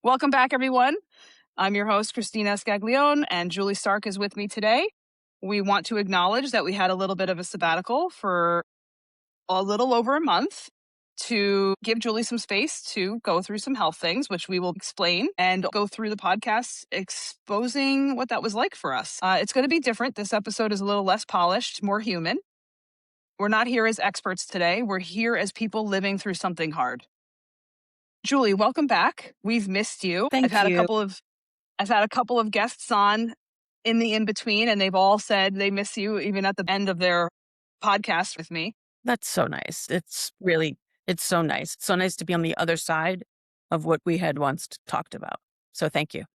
Welcome back, everyone. I'm your host, Kristina Scaglione, and Julie Stark is with me today. We want to acknowledge that we had a little bit of a sabbatical for a little over a month to give Julie some space to go through some health things, which we will explain and go through the podcast exposing what that was like for us. It's going to be different. This episode is a little less polished, more human. We're not here as experts today. We're here as people living through something hard. Julie, welcome back. We've missed you. Thank you. I've had a couple of guests on in the in-between, and they've all said they miss you even at the end of their podcast with me. That's so nice. It's so nice. It's so nice to be on the other side of what we had once talked about. So thank you.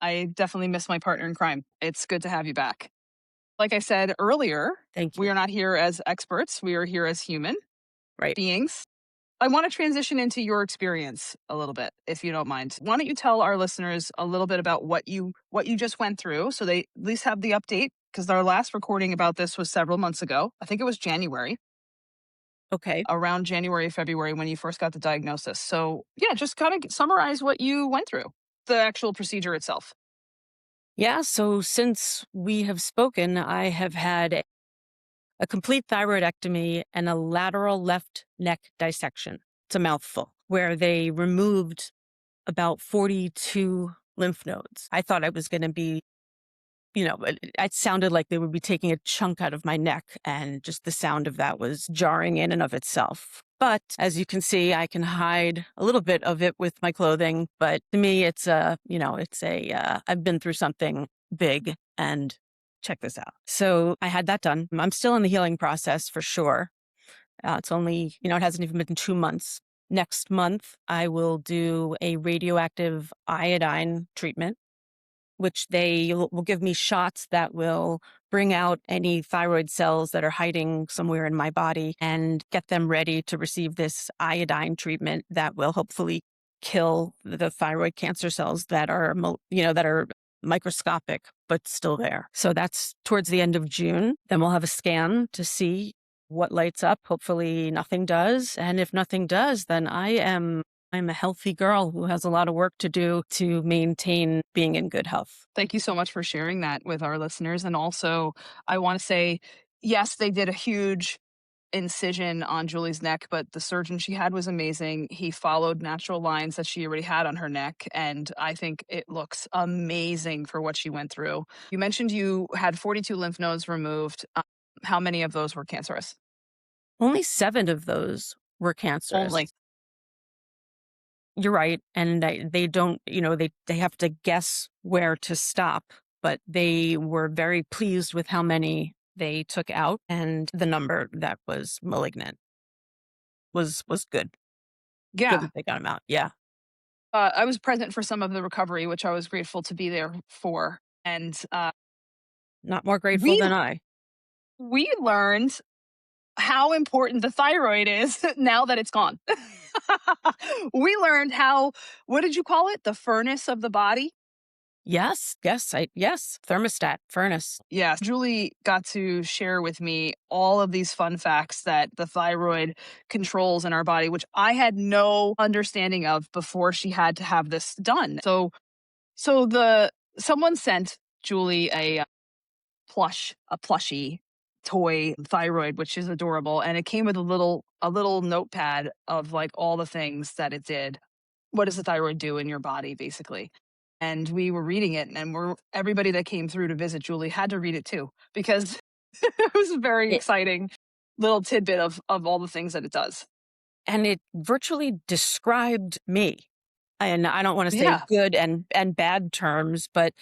I definitely miss my partner in crime. It's good to have you back. Like I said earlier, Thank you. we are not here as experts. We are here as human beings. I want to transition into your experience a little bit, if you don't mind. Why don't you tell our listeners a little bit about what you just went through so they at least have the update, because our last recording about this was several months ago. I think it was January. Okay. Around January, February, when you first got the diagnosis. So yeah, just kind of summarize what you went through, the actual procedure itself. Yeah. So since we have spoken, I have had a complete thyroidectomy and a lateral left neck dissection. It's a mouthful, where they removed about 42 lymph nodes. I thought I was going to be, it sounded like they would be taking a chunk out of my neck, and just the sound of that was jarring in and of itself. But as you can see, I can hide a little bit of it with my clothing. But to me, I've been through something big, and check this out. So I had that done. I'm still in the healing process for sure. It's only, it hasn't even been 2 months. Next month, I will do a radioactive iodine treatment, which they will give me shots that will bring out any thyroid cells that are hiding somewhere in my body and get them ready to receive this iodine treatment that will hopefully kill the thyroid cancer cells that are microscopic, but still there. So that's towards the end of June. Then we'll have a scan to see what lights up. Hopefully nothing does. And if nothing does, then I'm a healthy girl who has a lot of work to do to maintain being in good health. Thank you so much for sharing that with our listeners. And also, I want to say, yes, they did a huge incision on Julie's neck, but the surgeon she had was amazing. He followed natural lines that she already had on her neck, and I think it looks amazing for what she went through. You mentioned you had 42 lymph nodes removed. How many of those were cancerous? Only 7 of those were cancerous. Only. You're right. And they don't, they have to guess where to stop, but they were very pleased with how many they took out, and the number that was malignant was good. Yeah. Good that they got them out. Yeah. I was present for some of the recovery, which I was grateful to be there for. And not more grateful than I. We learned how important the thyroid is now that it's gone. We learned what did you call it? The furnace of the body? Yes. Thermostat, furnace. Yes. Julie got to share with me all of these fun facts that the thyroid controls in our body, which I had no understanding of before she had to have this done. So someone sent Julie a plushie toy thyroid, which is adorable. And it came with a little notepad of like all the things that it did. What does the thyroid do in your body, basically? And we were reading it, and everybody that came through to visit Julie had to read it too, because it was a very exciting little tidbit of all the things that it does. And it virtually described me. And I don't want to say good and bad terms, but,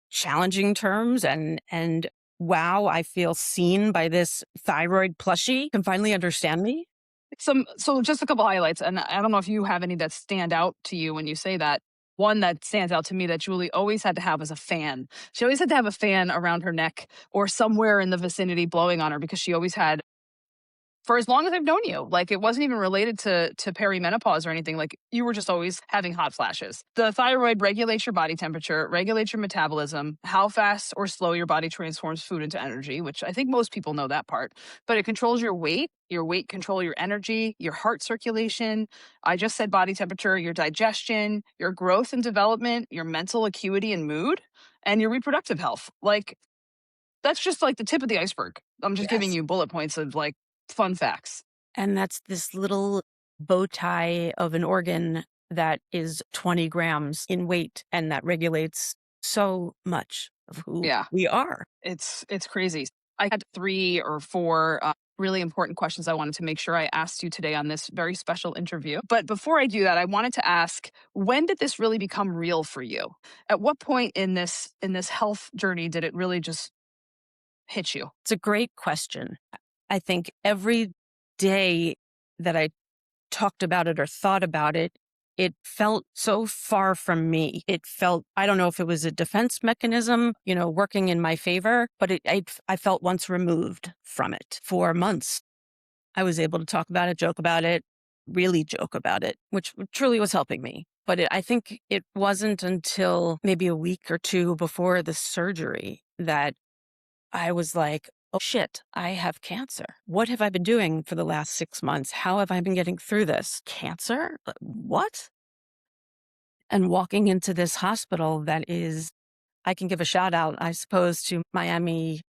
challenging terms, and wow, I feel seen by this thyroid plushie, can finally understand me. So just a couple highlights, and I don't know if you have any that stand out to you when you say that. One that stands out to me that Julie always had to have was a fan. She always had to have a fan around her neck or somewhere in the vicinity blowing on her, because she always had for as long as I've known you. Like, it wasn't even related to perimenopause or anything. Like, you were just always having hot flashes. The thyroid regulates your body temperature, regulates your metabolism, how fast or slow your body transforms food into energy, which I think most people know that part. But it controls your weight control your energy, your heart circulation. I just said body temperature, your digestion, your growth and development, your mental acuity and mood, and your reproductive health. Like, that's just like the tip of the iceberg. I'm just giving Yes. you bullet points of like fun facts. And that's this little bow tie of an organ that is 20 grams in weight, and that regulates so much of who Yeah, we are. it's crazy. I had 3 or 4 really important questions I wanted to make sure I asked you today on this very special interview. But before I do that, I wanted to ask, when did this really become real for you? At what point in this health journey did it really just hit you? It's a great question. I think every day that I talked about it or thought about it, it felt so far from me. It felt, I don't know if it was a defense mechanism, working in my favor, but I felt once removed from it for months. I was able to talk about it, joke about it, really joke about it, which truly was helping me. But I think it wasn't until maybe a week or two before the surgery that I was like, oh shit, I have cancer. What have I been doing for the last 6 months? How have I been getting through this? Cancer? What? And walking into this hospital that is, I can give a shout out, I suppose, to Miami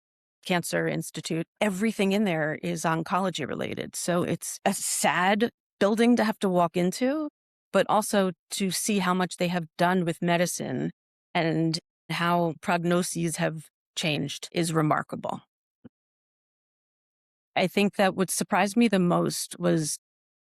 Cancer Institute. Everything in there is oncology related. So it's a sad building to have to walk into, but also to see how much they have done with medicine and how prognoses have changed is remarkable. I think that what surprised me the most was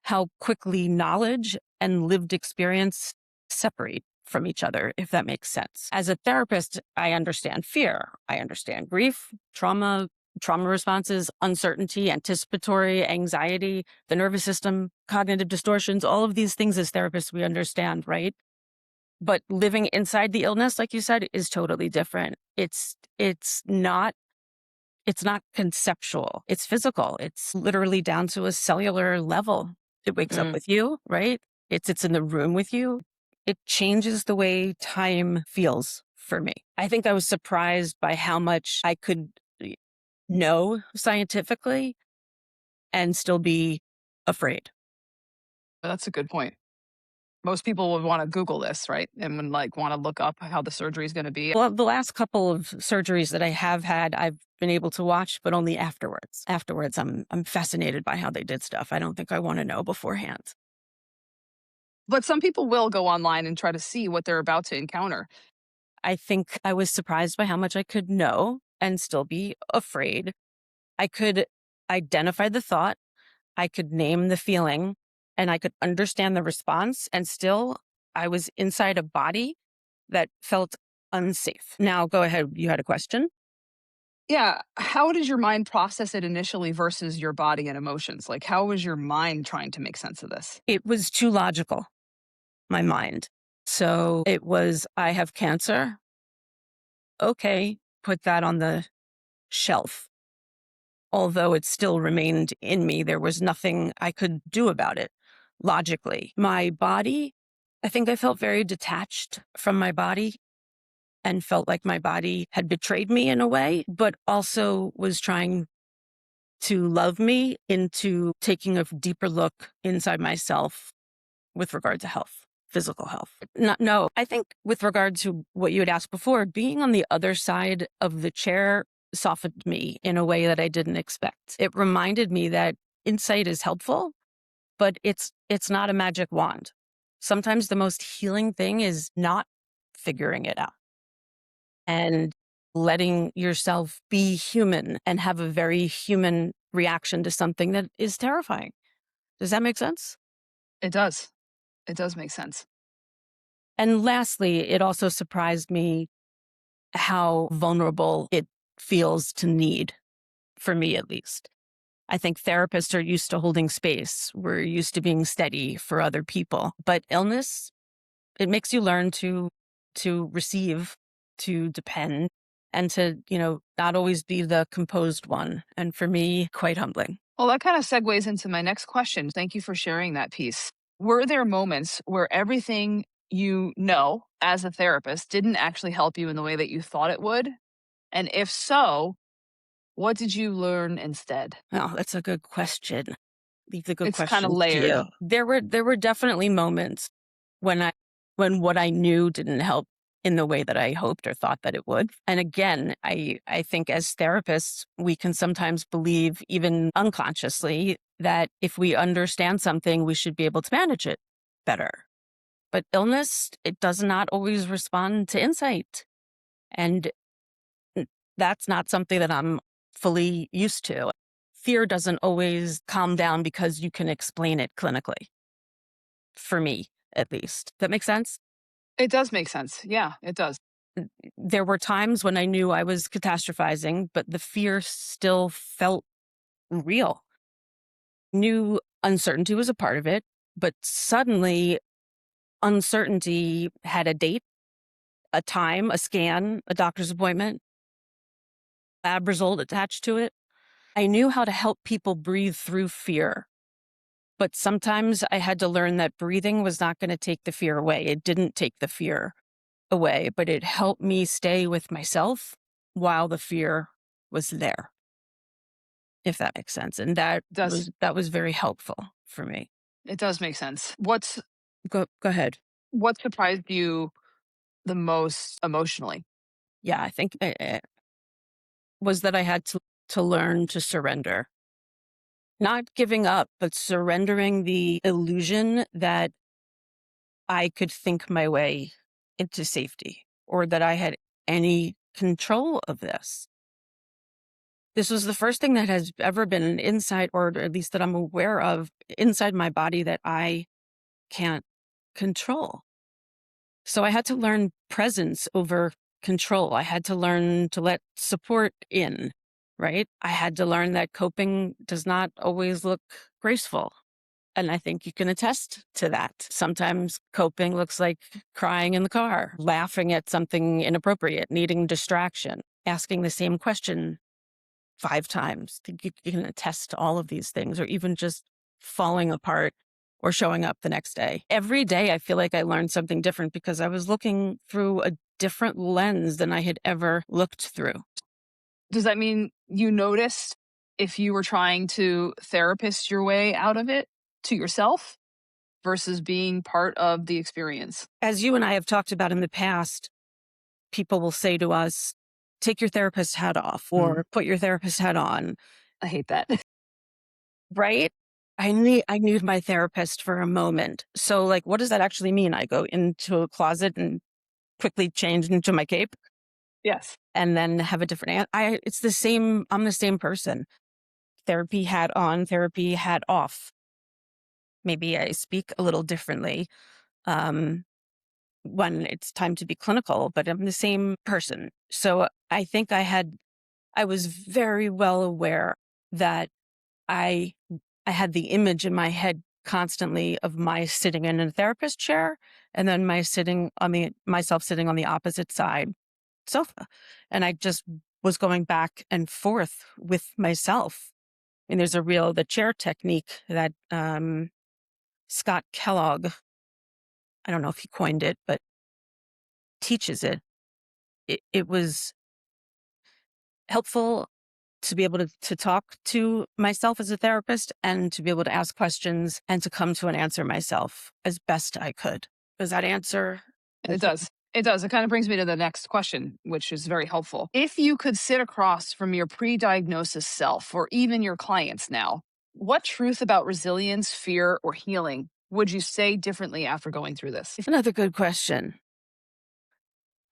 how quickly knowledge and lived experience separate from each other, if that makes sense. As a therapist, I understand fear. I understand grief, trauma responses, uncertainty, anticipatory, anxiety, the nervous system, cognitive distortions, all of these things as therapists we understand, right? But living inside the illness, like you said, is totally different. It's not conceptual. It's physical. It's literally down to a cellular level. It wakes up Mm. with you, right? It sits in the room with you. It changes the way time feels for me. I think I was surprised by how much I could know scientifically and still be afraid. That's a good point. Most people would want to Google this, right? And would like want to look up how the surgery is going to be. Well, the last couple of surgeries that I have had, I've been able to watch, but only afterwards. Afterwards, I'm fascinated by how they did stuff. I don't think I want to know beforehand. But some people will go online and try to see what they're about to encounter. I think I was surprised by how much I could know and still be afraid. I could identify the thought, I could name the feeling, and I could understand the response, and still I was inside a body that felt unsafe. Now, go ahead. You had a question? Yeah. How did your mind process it initially versus your body and emotions? Like, how was your mind trying to make sense of this? It was too logical, my mind. So it was, I have cancer. Okay, put that on the shelf. Although it still remained in me, there was nothing I could do about it logically. My body, I think I felt very detached from my body and felt like my body had betrayed me in a way, but also was trying to love me into taking a deeper look inside myself with regard to health, physical health. No, I think with regard to what you had asked before, being on the other side of the chair softened me in a way that I didn't expect. It reminded me that insight is helpful, but it's not a magic wand. Sometimes the most healing thing is not figuring it out and letting yourself be human and have a very human reaction to something that is terrifying. Does that make sense? It does. It does make sense. And lastly, it also surprised me how vulnerable it feels to need, for me at least. I think therapists are used to holding space. We're used to being steady for other people. But illness, it makes you learn to receive, to depend, and to, not always be the composed one. And for me, quite humbling. Well, that kind of segues into my next question. Thank you for sharing that piece. Were there moments where everything you know as a therapist didn't actually help you in the way that you thought it would? And if so, what did you learn instead? Oh, that's a good question. These are good It's kind of questions to layered. you. There were definitely moments when when what I knew didn't help in the way that I hoped or thought that it would. And again, I think as therapists, we can sometimes believe, even unconsciously, that if we understand something, we should be able to manage it better. But illness, it does not always respond to insight. And that's not something that I'm fully used to. Fear doesn't always calm down because you can explain it clinically, for me, at least. That makes sense? It does make sense. Yeah, it does. There were times when I knew I was catastrophizing, but the fear still felt real. Knew uncertainty was a part of it, but suddenly uncertainty had a date, a time, a scan, a doctor's appointment, lab result attached to it. I knew how to help people breathe through fear, but sometimes I had to learn that breathing was not going to take the fear away. It didn't take the fear away, but it helped me stay with myself while the fear was there, if that makes sense. And that It does. was very helpful for me. It does make sense. Go ahead. What surprised you the most emotionally? Yeah, I think it was that I had to learn to surrender. Not giving up, but surrendering the illusion that I could think my way into safety or that I had any control of this. This was the first thing that has ever been an insight, or at least that I'm aware of, inside my body that I can't control. So I had to learn presence over control. I had to learn to let support in, right? I had to learn that coping does not always look graceful. And I think you can attest to that. Sometimes coping looks like crying in the car, laughing at something inappropriate, needing distraction, asking the same question 5 times. I think you can attest to all of these things, or even just falling apart or showing up the next day. Every day, I feel like I learned something different because I was looking through a different lens than I had ever looked through. Does that mean you noticed if you were trying to therapist your way out of it to yourself versus being part of the experience? As you and I have talked about in the past, people will say to us, take your therapist hat off Mm, or put your therapist hat on, I hate that. right? I need my therapist for a moment. So like, what does that actually mean? I go into a closet and quickly change into my cape Yes. and then have a different, it's the same. I'm the same person. Therapy hat on, therapy hat off. Maybe I speak a little differently um, when it's time to be clinical, but I'm the same person. So I think I was very well aware that I I had the image in my head constantly of my sitting in a therapist chair and then myself sitting on the opposite side sofa. And I just was going back and forth with myself. And there's the chair technique that Scott Kellogg, I don't know if he coined it, but teaches it. It was helpful to be able to talk to myself as a therapist and to be able to ask questions and to come to an answer myself as best I could. Does that answer? It does. It does. It kind of brings me to the next question, which is very helpful. If you could sit across from your pre diagnosis self or even your clients now, what truth about resilience, fear, or healing would you say differently after going through this? Another good question.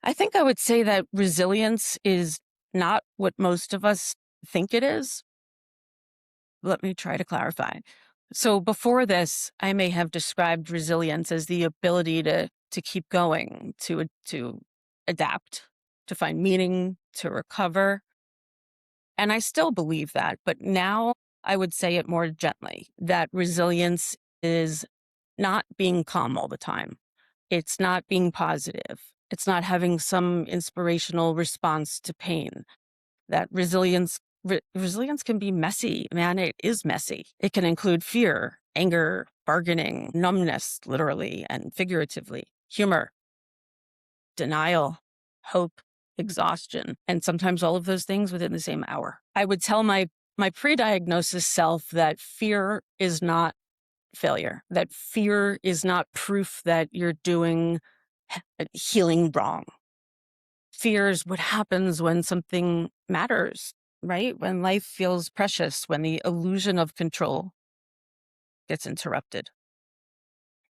I think I would say that resilience is not what most of us think it is. Let me try to clarify. So before this, I may have described resilience as the ability to keep going, to adapt, to find meaning, to recover. And I still believe that, but now I would say it more gently, that resilience is not being calm all the time. It's not being positive. It's not having some inspirational response to pain. That resilience Resilience can be messy, man. It is messy. It can include fear, anger, bargaining, numbness, literally and figuratively, humor, denial, hope, exhaustion, and sometimes all of those things within the same hour. I would tell my pre-diagnosis self that fear is not failure, that fear is not proof that you're doing healing wrong. Fear is what happens when something matters, right? When life feels precious, when the illusion of control gets interrupted.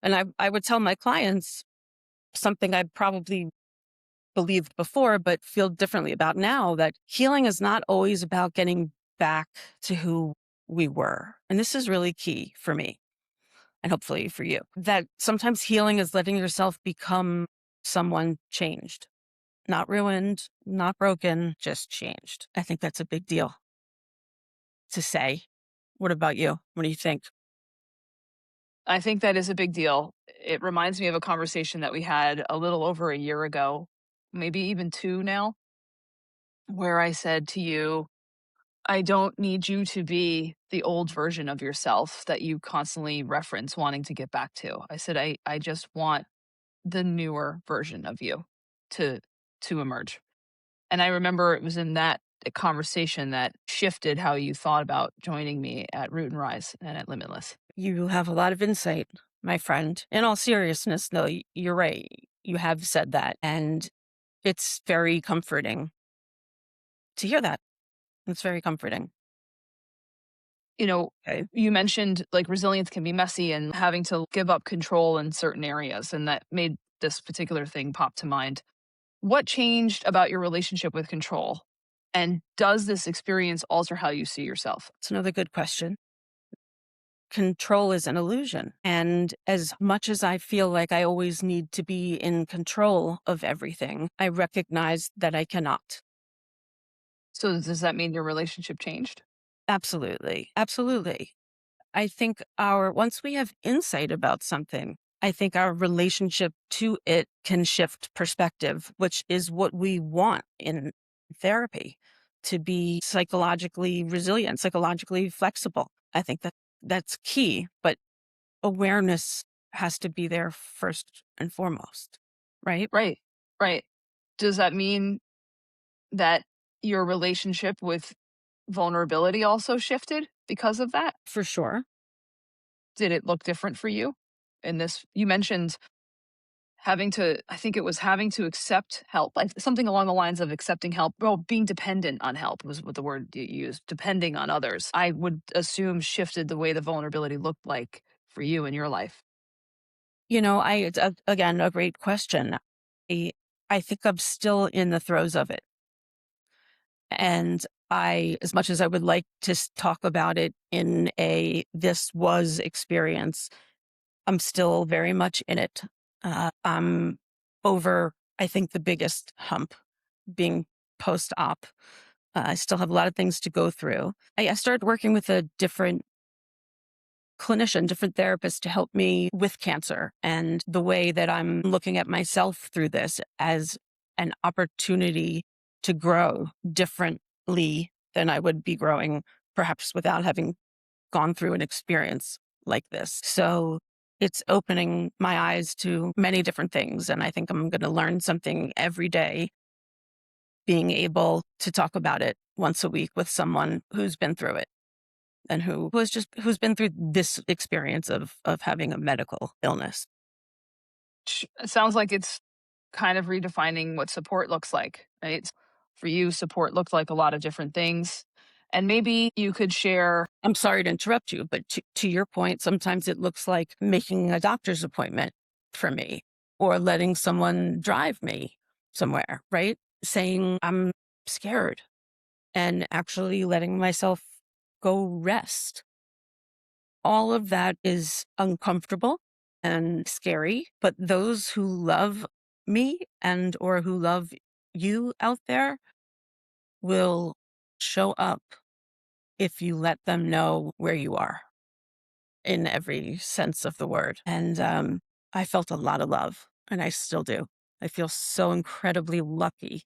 And I would tell my clients something I probably believed before, but feel differently about now, that healing is not always about getting back to who we were. And this is really key for me and hopefully for you, that sometimes healing is letting yourself become someone changed, not ruined, not broken, just changed. I think that's a big deal to say. What about you? What do you think? I think that is a big deal. It reminds me of a conversation that we had a little over a year ago, maybe even 2 now, where I said to you, "I don't need you to be the old version of yourself that you constantly reference wanting to get back to." I said, "I just want the newer version of you to emerge." And I remember it was in that conversation that shifted how you thought about joining me at Root and Rise and at Limitless. You have a lot of insight, my friend. In all seriousness, though, you're right. You have said that. And it's very comforting to hear that. It's very comforting. You know, Okay. you mentioned like resilience can be messy and having to give up control in certain areas, and that made this particular thing pop to mind. What changed about your relationship with control? And does this experience alter how you see yourself? It's another good question. Control is an illusion. And as much as I feel like I always need to be in control of everything, I recognize that I cannot. So does that mean your relationship changed? Absolutely. Absolutely. I think once we have insight about something, I think our relationship to it can shift perspective, which is what we want in therapy, to be psychologically resilient, psychologically flexible. I think that that's key, but awareness has to be there first and foremost, right? Right. Right. Does that mean that your relationship with vulnerability also shifted because of that? For sure. Did it look different for you in this? You mentioned having to, I think it was having to accept help, like something along the lines of accepting help. Well, being dependent on help was what the word you used, depending on others. I would assume shifted the way the vulnerability looked like for you in your life. Again, a great question. I, I think I'm still in the throes of it. And as much as I would like to talk about it in this was experience, I'm still very much in it. I'm over, I think, the biggest hump being post op. I still have a lot of things to go through. I started working with a different clinician, different therapist to help me with cancer and the way that I'm looking at myself through this as an opportunity to grow differently than I would be growing perhaps without having gone through an experience like this. So it's opening my eyes to many different things. And I think I'm going to learn something every day, being able to talk about it once a week with someone who's been through it and who's been through this experience of having a medical illness. It sounds like it's kind of redefining what support looks like, right? For you, support looked like a lot of different things. And maybe you could share. I'm sorry to interrupt you, but to your point, sometimes it looks like making a doctor's appointment for me or letting someone drive me somewhere, right? Saying I'm scared and actually letting myself go rest. All of that is uncomfortable and scary, but those who love me and or who love you out there will show up if you let them know where you are in every sense of the word. And I felt a lot of love and I still do. I feel so incredibly lucky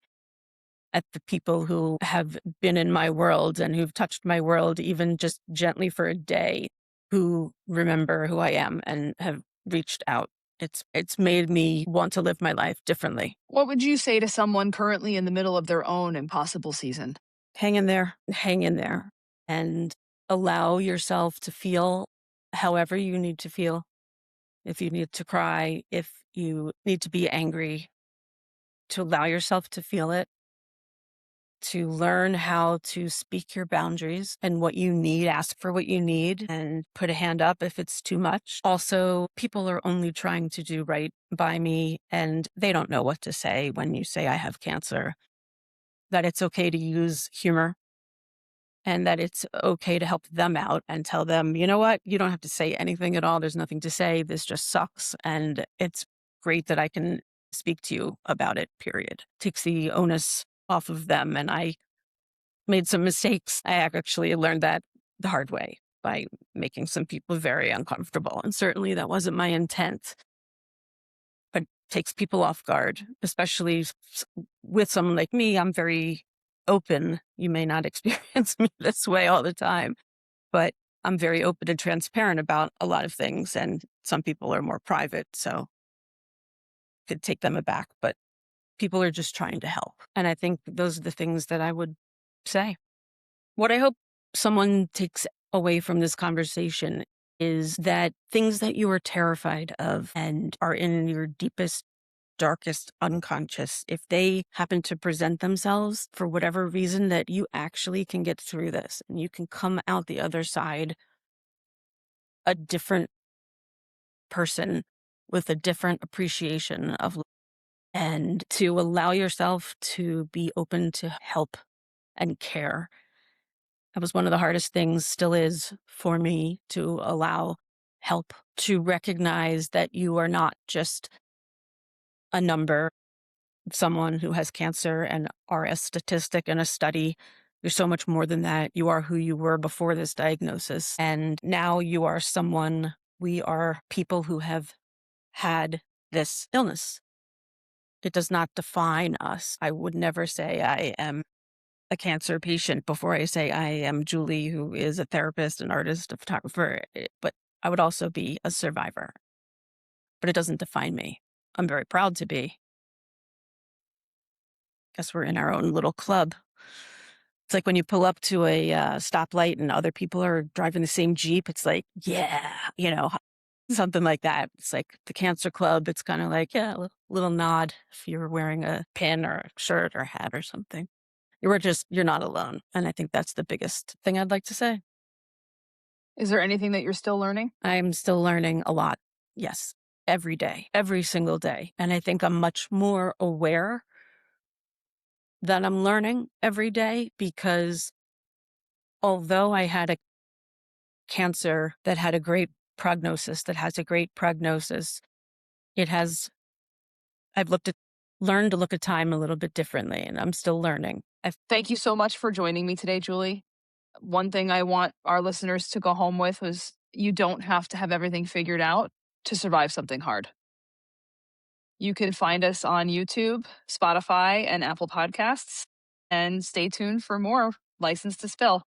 at the people who have been in my world and who've touched my world, even just gently for a day, who remember who I am and have reached out. It's made me want to live my life differently. What would you say to someone currently in the middle of their own impossible season? Hang in there, and allow yourself to feel however you need to feel. If you need to cry, if you need to be angry, to allow yourself to feel it, to learn how to speak your boundaries and what you need, ask for what you need, and put a hand up if it's too much. Also, people are only trying to do right by me, and they don't know what to say when you say I have cancer, that it's okay to use humor and that it's okay to help them out and tell them, you know what, you don't have to say anything at all. There's nothing to say. This just sucks. And it's great that I can speak to you about it, period. Takes the onus off of them. And I made some mistakes. I actually learned that the hard way by making some people very uncomfortable. And certainly that wasn't my intent, but takes people off guard, especially with someone like me. I'm very open. You may not experience me this way all the time, but I'm very open and transparent about a lot of things. And some people are more private, so could take them aback, but people are just trying to help. And I think those are the things that I would say. What I hope someone takes away from this conversation is that things that you are terrified of and are in your deepest, darkest unconscious, if they happen to present themselves for whatever reason, that you actually can get through this and you can come out the other side a different person with a different appreciation of life, and to allow yourself to be open to help and care. That was one of the hardest things, still is for me, to allow help, to recognize that you are not just a number, someone who has cancer and are a statistic in a study. You're so much more than that. You are who you were before this diagnosis. And now you are someone, we are people who have had this illness. It does not define us. I would never say I am a cancer patient before I say I am Julie, who is a therapist, an artist, a photographer. But I would also be a survivor. But it doesn't define me. I'm very proud to be. Guess we're in our own little club. It's like when you pull up to a stoplight and other people are driving the same Jeep. It's like, yeah, something like that. It's like the cancer club. It's kind of like, yeah, a little nod if you're wearing a pin or a shirt or a hat or something. You're not alone. And I think that's the biggest thing I'd like to say. Is there anything that you're still learning? I'm still learning a lot. Yes. Every day, every single day. And I think I'm much more aware that I'm learning every day, because although I had a cancer that had a great prognosis, that has a great prognosis, it has, I've learned to look at time a little bit differently, and I'm still learning. Thank you so much for joining me today, Julie. One thing I want our listeners to go home with was you don't have to have everything figured out to survive something hard. You can find us on YouTube, Spotify, and Apple Podcasts. And stay tuned for more License to Spill.